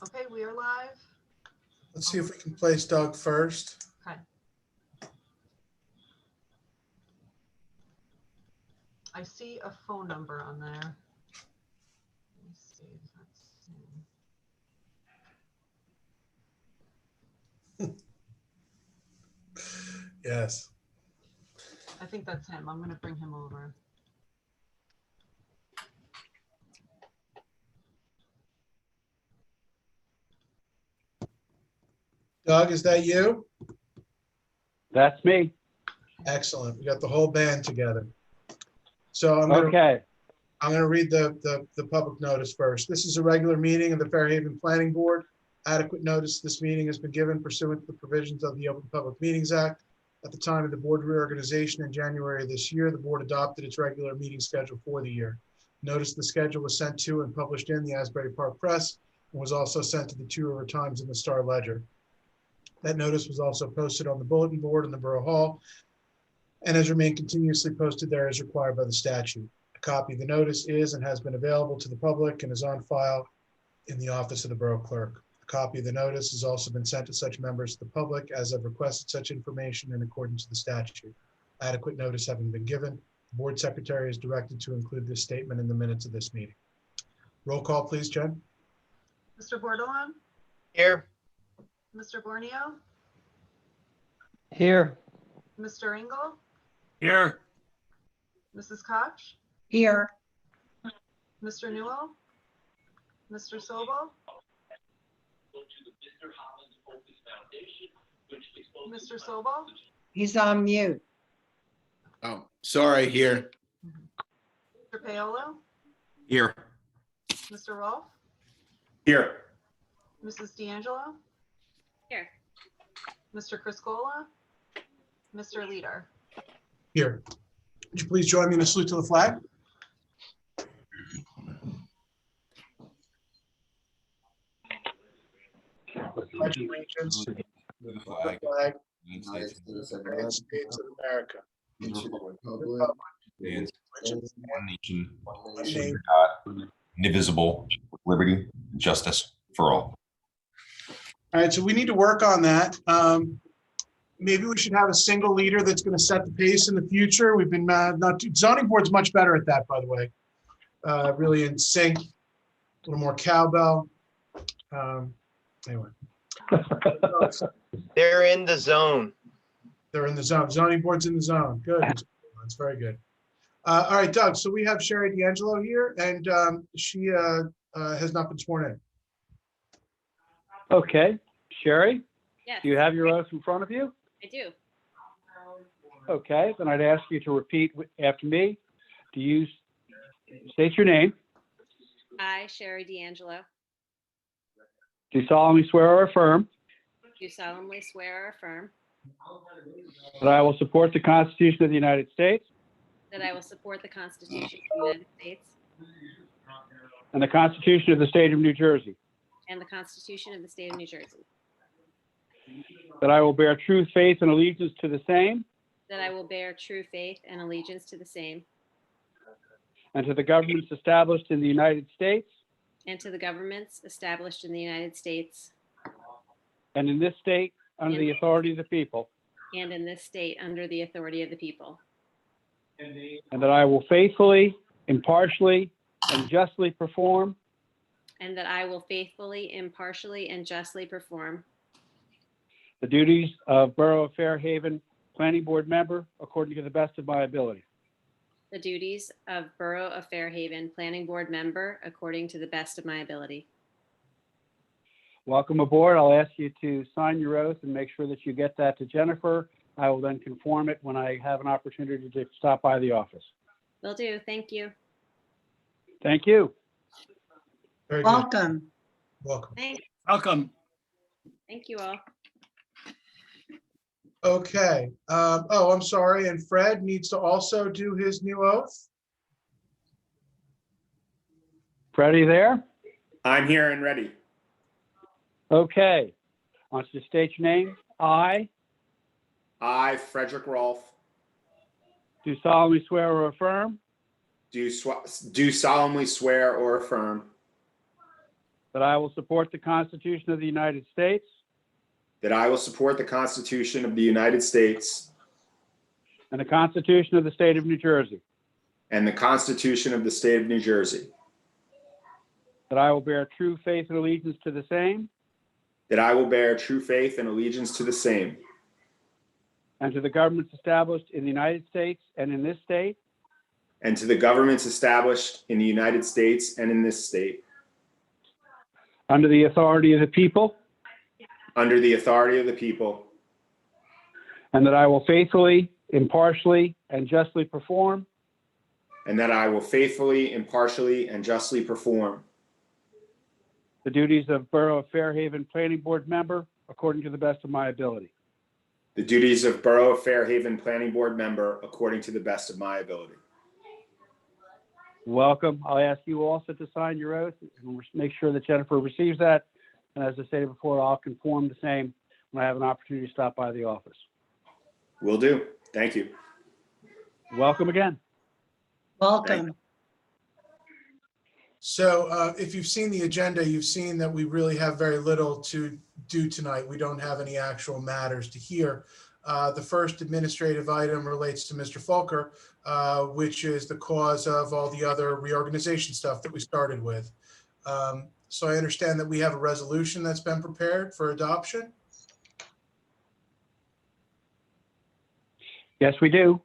Okay, we are live. Let's see if we can place Doug first. Okay. I see a phone number on there. Let me see if that's him. Yes. I think that's him. I'm going to bring him over. Doug, is that you? That's me. Excellent. We got the whole band together. So I'm Okay. going to read the public notice first. This is a regular meeting of the Fairhaven Planning Board. Adequate notice of this meeting has been given pursuant to the provisions of the Open Public Meetings Act. At the time of the board reorganization in January of this year, the board adopted its regular meeting schedule for the year. Notice the schedule was sent to and published in the Asbury Park Press and was also sent to the Two River Times and the Star Ledger. That notice was also posted on the bulletin board in the Borough Hall and has remained continuously posted there as required by the statute. A copy of the notice is and has been available to the public and is on file in the office of the Borough Clerk. A copy of the notice has also been sent to such members of the public as have requested such information in accordance with the statute. Adequate notice having been given, the board secretary is directed to include this statement in the minutes of this meeting. Roll call, please, Jen. Mr. Bordelon? Here. Mr. Borneo? Here. Mr. Engel? Here. Mrs. Koch? Here. Mr. Newell? Mr. Sobel? Mr. Sobel? He's on mute. Oh, sorry, here. Mr. Paolo? Here. Mr. Rolfe? Here. Mrs. D'Angelo? Here. Mr. Criscola? Mr. Leader? Here. Would you please join me in a salute to the flag? Pledge allegiance to the flag of the United States of America, and to the republic which is one nation, one nation, God, indivisible, with liberty and justice for all. All right, so we need to work on that. Maybe we should have a single leader that's going to set the pace in the future. We've been zoning board's much better at that, by the way. Really in sync, a little more cowbell. Anyway. They're in the zone. They're in the zone. Zoning board's in the zone. Good. That's very good. All right, Doug. So we have Sherry D'Angelo here, and she has not been sworn in. Okay. Sherry, Yes, do you have your oath in front of you? I do. Okay. Then I'd ask you to repeat after me. Do you state your name? I, Sherry D'Angelo, Do solemnly swear or affirm do solemnly swear or affirm that I will support the Constitution of the United States that I will support the Constitution of the United States and the Constitution of the State of New Jersey, and the Constitution of the State of New Jersey, that I will bear true faith and allegiance to the same that I will bear true faith and allegiance to the same and to the governments established in the United States and to the governments established in the United States and in this state under the authority of the people, and in this state under the authority of the people, and that I will faithfully, impartially, and justly perform and that I will faithfully, impartially, and justly perform the duties of Borough of Fairhaven Planning Board member according to the best of my ability. the duties of Borough of Fairhaven Planning Board member according to the best of my ability. Welcome aboard. I'll ask you to sign your oath and make sure that you get that to Jennifer. I will then conform it when I have an opportunity to stop by the office. Will do. Thank you. Thank you. Very good. Welcome. Welcome. Thanks. Welcome. Thank you all. Okay. Oh, I'm sorry. And Fred needs to also do his new oath. Freddie there? I'm here and ready. Okay. I want you to state your name. I I, Frederick Rolfe, do solemnly swear or affirm do solemnly swear or affirm that I will support the Constitution of the United States that I will support the Constitution of the United States and the Constitution of the State of New Jersey, and the Constitution of the State of New Jersey, that I will bear true faith and allegiance to the same that I will bear true faith and allegiance to the same, and to the governments established in the United States and in this state, and to the governments established in the United States and in this state, under the authority of the people, under the authority of the people, and that I will faithfully, impartially, and justly perform and that I will faithfully, impartially, and justly perform the duties of Borough of Fairhaven Planning Board member according to the best of my ability. the duties of Borough of Fairhaven Planning Board member according to the best of my ability. Welcome. I'll ask you also to sign your oath and make sure that Jennifer receives that. And as I stated before, I'll conform the same when I have an opportunity to stop by the office. Will do. Thank you. Welcome again. Welcome. So if you've seen the agenda, you've seen that we really have very little to do tonight. We don't have any actual matters to hear. The first administrative item relates to Mr. Fulker, which is the cause of all the other reorganization stuff that we started with. So I understand that we have a resolution that's been prepared for adoption. Yes, we do.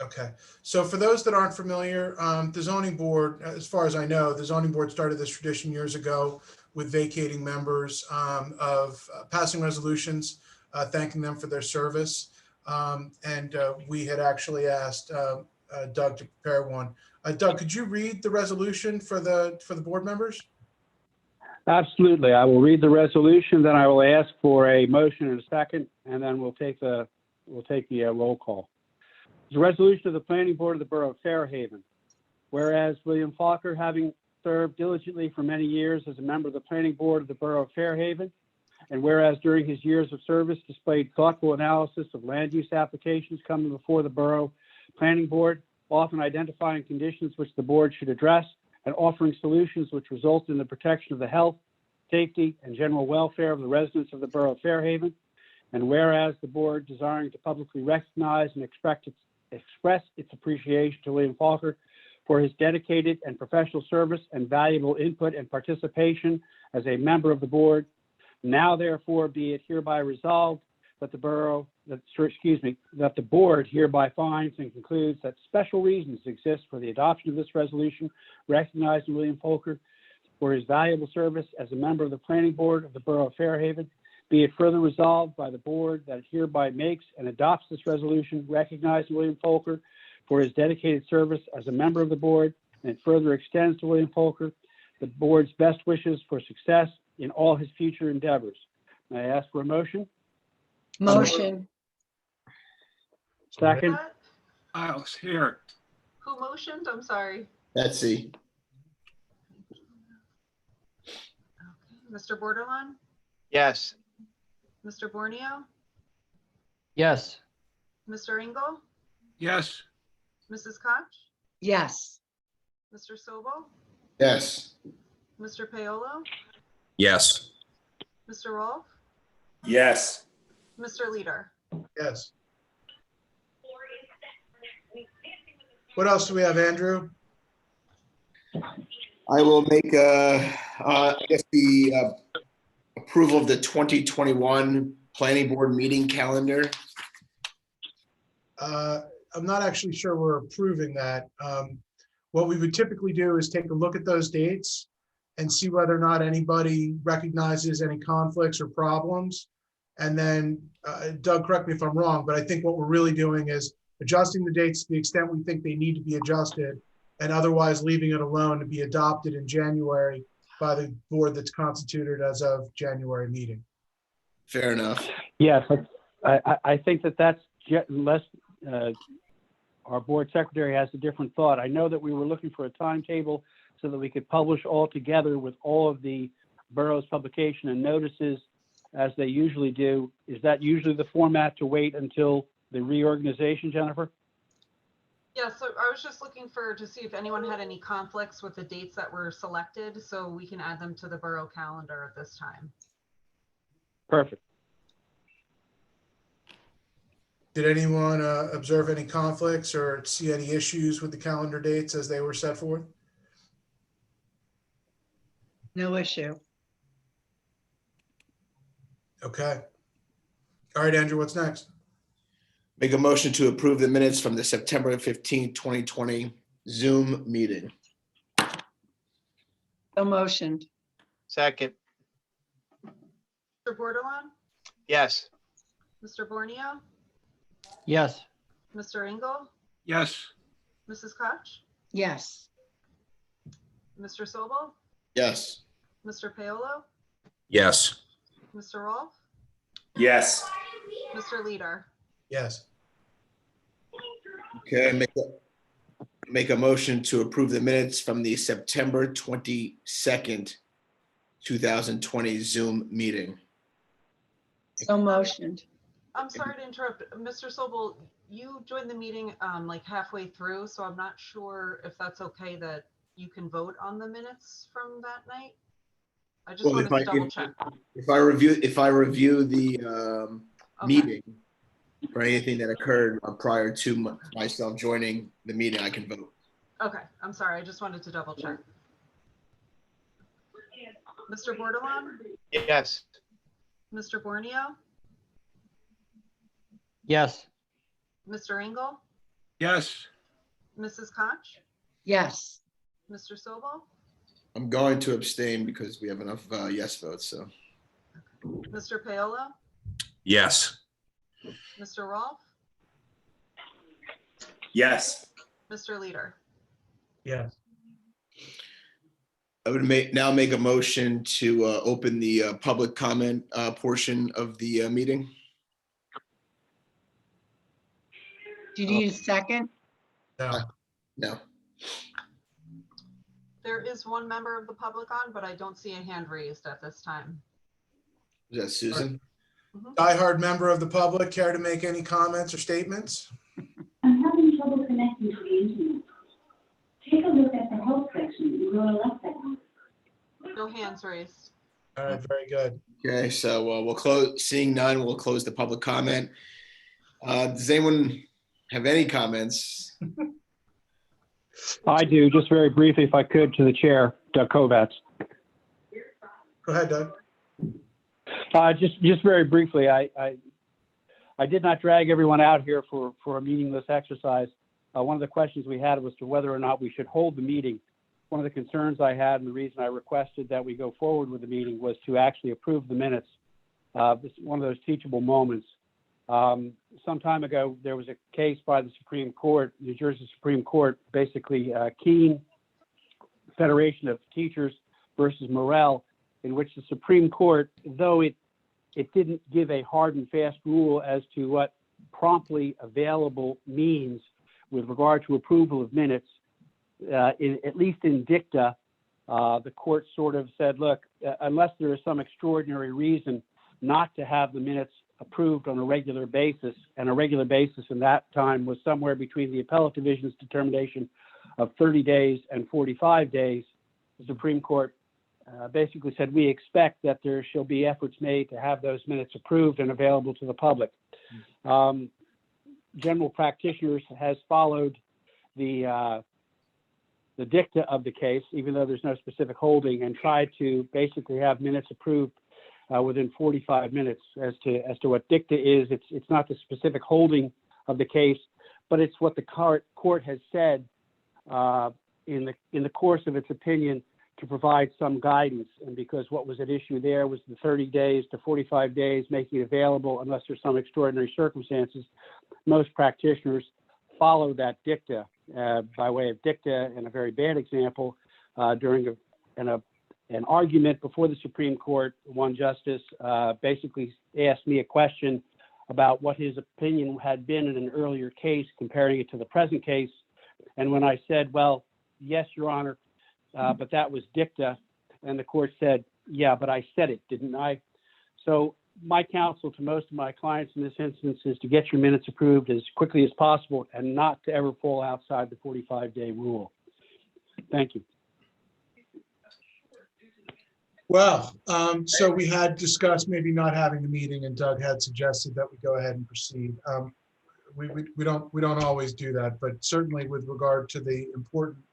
Okay, so for those that aren't familiar, the zoning board, as far as I know, the zoning board started this tradition years ago with vacating members of passing resolutions, thanking them for their service. And we had actually asked Doug to prepare one. Doug, could you read the resolution for the board members? Absolutely. I will read the resolution, then I will ask for a motion and a second, and then we'll take the roll call. The resolution of the Planning Board of the Borough of Fairhaven. Whereas William Falker, having served diligently for many years as a member of the Planning Board of the Borough of Fairhaven, and whereas during his years of service displayed thoughtful analysis of land use applications coming before the Borough Planning Board, often identifying conditions which the board should address and offering solutions which result in the protection of the health, safety, and general welfare of the residents of the Borough of Fairhaven, and whereas the board, desiring to publicly recognize and express its appreciation to William Falker for his dedicated and professional service and valuable input and participation as a member of the board, now therefore be it hereby resolved that the board hereby finds and concludes that special reasons exist for the adoption of this resolution, recognizing William Falker for his valuable service as a member of the Planning Board of the Borough of Fairhaven. Be it further resolved by the board that it hereby makes and adopts this resolution, recognizing William Falker for his dedicated service as a member of the board, and it further extends to William Falker the board's best wishes for success in all his future endeavors. May I ask for a motion? Motion. Second. Miles here. Who motioned? I'm sorry. Betsy. Okay. Mr. Borderline, Yes. Mr. Borneo, Yes. Mr. Engel, Yes. Mrs. Koch, Yes. Mr. Sobel, Yes. Mr. Paolo, Yes. Mr. Rolfe, Yes. Mr. Leader. Yes. What else do we have, Andrew? I will make, the approval of the 2021 Planning Board meeting calendar. I'm not actually sure we're approving that. What we would typically do is take a look at those dates and see whether or not anybody recognizes any conflicts or problems. And then, Doug, correct me if I'm wrong, but I think what we're really doing is adjusting the dates to the extent we think they need to be adjusted, and otherwise leaving it alone to be adopted in January by the board that's constituted as of January meeting. Fair enough. Yes, I think that's unless our board secretary has a different thought. I know that we were looking for a timetable so that we could publish all together with all of the borough's publication and notices as they usually do. Is that usually the format, to wait until the reorganization, Jennifer? Yeah, so I was just looking to see if anyone had any conflicts with the dates that were selected, so we can add them to the borough calendar at this time. Perfect. Did anyone observe any conflicts or see any issues with the calendar dates as they were set forth? No issue. Okay. All right, Andrew, what's next? Make a motion to approve the minutes from the September 15th, 2020 Zoom meeting. So motioned. Second. Mr. Bordelon, Yes. Mr. Borneo, Yes. Mr. Engel, yes, Mrs. Koch, Yes. Mr. Sobel, Yes. Mr. Paolo, Yes. Mr. Rolfe, Yes. Mr. Leader. Yes. Okay, make a motion to approve the minutes from the September 22nd, 2020 Zoom meeting. So motioned. I'm sorry to interrupt. Mr. Sobel, you joined the meeting like halfway through, so I'm not sure if that's okay that you can vote on the minutes from that night. I just Well, wanted to double check. If I review the Okay. meeting or anything that occurred prior to myself joining the meeting, I can vote. Okay, I'm sorry. I just wanted to double check. Mr. Bordelon, Yes. Mr. Borneo, Yes. Mr. Engel, yes, Mrs. Koch, Yes. Mr. Sobel, I'm going to abstain because we have enough yes votes. So Mr. Paolo, Yes. Mr. Rolfe, Yes. Mr. Leader. Yes. I would now make a motion to open the public comment portion of the meeting. Do you need a second? No. No. There is one member of the public on, but I don't see a hand raised at this time. Is that Susan? Diehard member of the public, care to make any comments or statements? I'm having trouble connecting to the internet. Take a look at the help section in lower left hand. No hands raised. All right, very good. Okay, so we'll close. Seeing none, we'll close the public comment. Does anyone have any comments? I do, just very briefly, if I could, to the chair, Doug Kovats. Go ahead, Doug. Just very briefly, I did not drag everyone out here for a meaningless exercise. One of the questions we had was to whether or not we should hold the meeting. One of the concerns I had and the reason I requested that we go forward with the meeting was to actually approve the minutes. This is one of those teachable moments. Some time ago, there was a case by the Supreme Court, New Jersey Supreme Court, basically Keene Federation of Teachers versus Morrell, in which the Supreme Court, though it didn't give a hard and fast rule as to what promptly available means with regard to approval of minutes, at least in dicta, the court sort of said, look, unless there is some extraordinary reason not to have the minutes approved on a regular basis, and a regular basis in that time was somewhere between the appellate division's determination of 30 days and 45 days, the Supreme Court basically said, we expect that there shall be efforts made to have those minutes approved and available to the public. General practitioners has followed the dicta of the case, even though there's no specific holding, and tried to basically have minutes approved within 45 minutes. As to what dicta is, it's not the specific holding of the case, but it's what the court has said in the course of its opinion to provide some guidance. And because what was at issue there was the 30 days to 45 days, making it available unless there's some extraordinary circumstances, most practitioners follow that dicta. By way of dicta, and a very bad example, during an argument before the Supreme Court, one justice basically asked me a question about what his opinion had been in an earlier case, comparing it to the present case. And when I said, well, yes, Your Honor, but that was dicta, and the court said, yeah, but I said it, didn't I? So my counsel to most of my clients in this instance is to get your minutes approved as quickly as possible and not to ever fall outside the 45-day rule. Thank you. Well, so we had discussed maybe not having a meeting, and Doug had suggested that we go ahead and proceed. We don't always do that, but certainly with regard to the important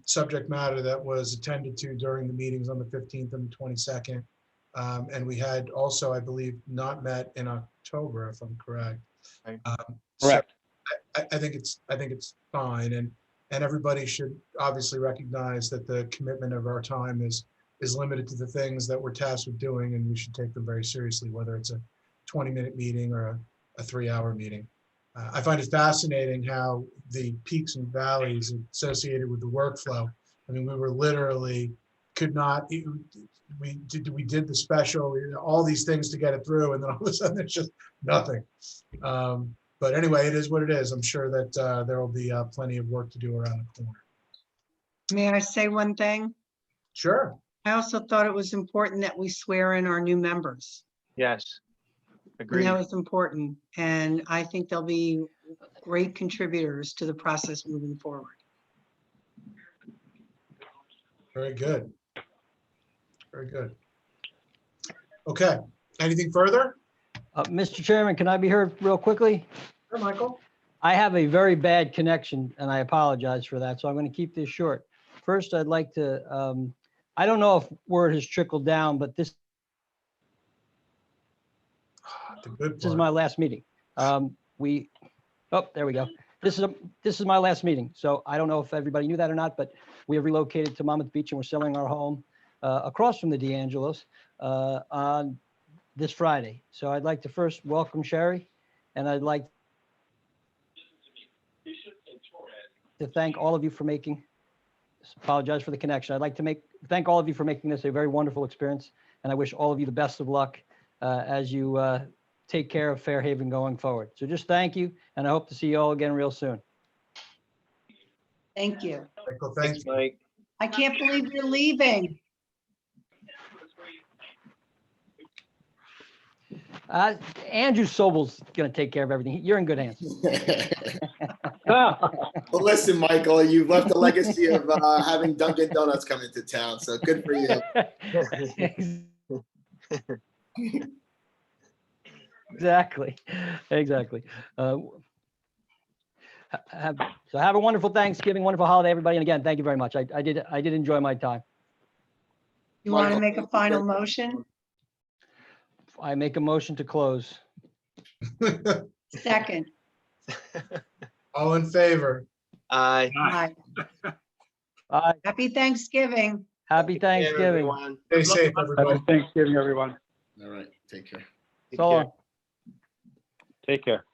subject matter that was attended to during the meetings on the 15th and the 22nd. And we had also, I believe, not met in October, if I'm correct. Right. Correct. So I think it's fine, and everybody should obviously recognize that the commitment of our time is limited to the things that we're tasked with doing, and we should take them very seriously, whether it's a 20-minute meeting or a 3-hour meeting. I find it fascinating how the peaks and valleys associated with the workflow. I mean, we were literally could not. We did the special, all these things to get it through, and then all of a sudden it's just nothing. But anyway, it is what it is. I'm sure that there will be plenty of work to do around the corner. May I say one thing? Sure. I also thought it was important that we swear in our new members. Yes. And Agreed. that was important. And I think they'll be great contributors to the process moving forward. Very good. Very good. Okay. Anything further? Mr. Chairman, can I be heard real quickly? Sure, Michael. I have a very bad connection and I apologize for that. So I'm going to keep this short. First, I'd like to, I don't know if word has trickled down, but this The good is part. my last meeting. There we go. This is my last meeting. So I don't know if everybody knew that or not, but we have relocated to Monmouth Beach and we're selling our home across from the D'Angelos on this Friday. So I'd like to first welcome Sherry, and I'd like to thank all of you for making, apologize for the connection. I'd like to thank all of you for making this a very wonderful experience. And I wish all of you the best of luck as you take care of Fairhaven going forward. So just thank you. And I hope to see you all again real soon. Thank you. Michael, thank Thanks, you. Mike. I can't believe you're leaving. Andrew Sobel's going to take care of everything. You're in good hands. Well, listen, Michael, you've left a legacy of having Dunkin' Donuts come into town, so good for you. Exactly. So have a wonderful Thanksgiving, wonderful holiday, everybody. And again, thank you very much. I did enjoy my time. You want to Michael. make a final motion? I make a motion to close. Second. All in favor? Aye. Aye. Bye. Happy Thanksgiving. Happy Take care, Thanksgiving. everyone. Stay safe, everybody. Happy Thanksgiving, everyone. All right, take care. Take So care. long. Take care.